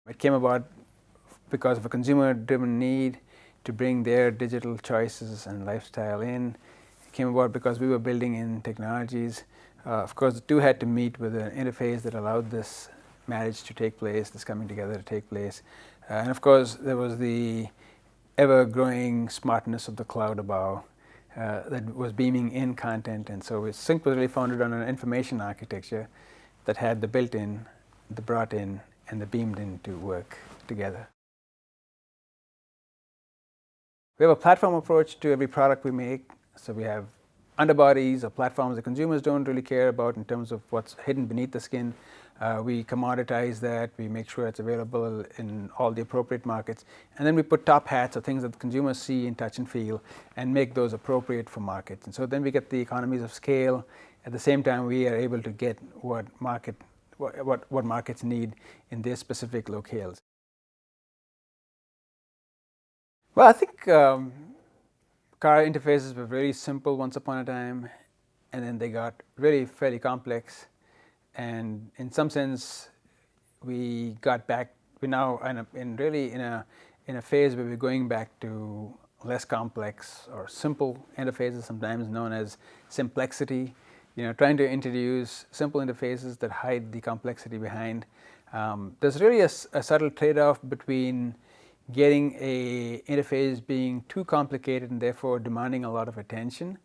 It came about because of a consumer-driven need to bring their digital choices and lifestyle in. It came about because we were building in technologies. Of course, the two had to meet with an interface that allowed this marriage to take place, this coming together to take place. And of course, there was the ever-growing smartness of the cloud above that was beaming in content. And so Sync was really founded on an information architecture that had the built-in, the brought-in, and the beamed-in to work together. We have a platform approach to every product we make. So we have underbodies or platforms that consumers don't really care about in terms of what's hidden beneath the skin. We commoditize that. We make sure it's available in all the appropriate markets. And then we put top hats or things that the consumers see and touch and feel and make those appropriate for markets. And so then we get the economies of scale. At the same time, we are able to get what markets need in their specific locales. Well, I think car interfaces were very simple once upon a time, and then they got really fairly complex. And in some sense, we got back. We're now in a phase where we're going back to less complex or simple interfaces, sometimes known as simplexity. Trying to introduce simple interfaces that hide the complexity behind. There's really a subtle trade-off between getting a interface being too complicated and therefore demanding a lot of attention,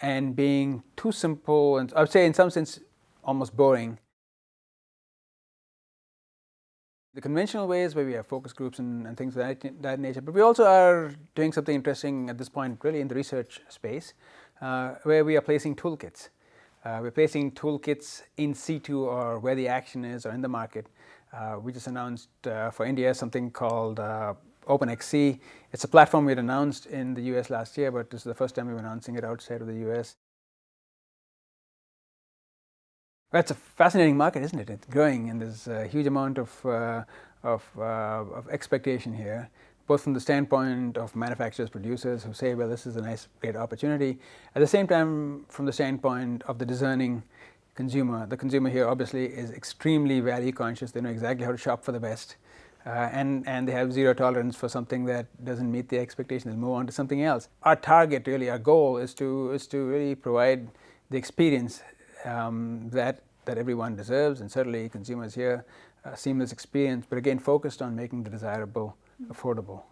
and being too simple and I would say in some sense almost boring. The conventional ways where we have focus groups and things of that nature, but we also are doing something interesting at this point really in the research space, where we are placing toolkits. We're placing toolkits in situ or where the action is or in the market. We just announced for India something called OpenXC. It's a platform we had announced in the US last year, but this is the first time we were announcing it outside of the US. Well, it's a fascinating market, isn't it? It's growing, and there's a huge amount of expectation here, both from the standpoint of manufacturers, producers who say, well, this is a nice, great opportunity. At the same time, from the standpoint of the discerning consumer, the consumer here obviously is extremely value conscious. They know exactly how to shop for the best, and they have zero tolerance for something that doesn't meet their expectation. They'll move on to something else. Our target, really, our goal is to really provide the experience that everyone deserves, and certainly consumers here, seamless experience, but again focused on making the desirable affordable.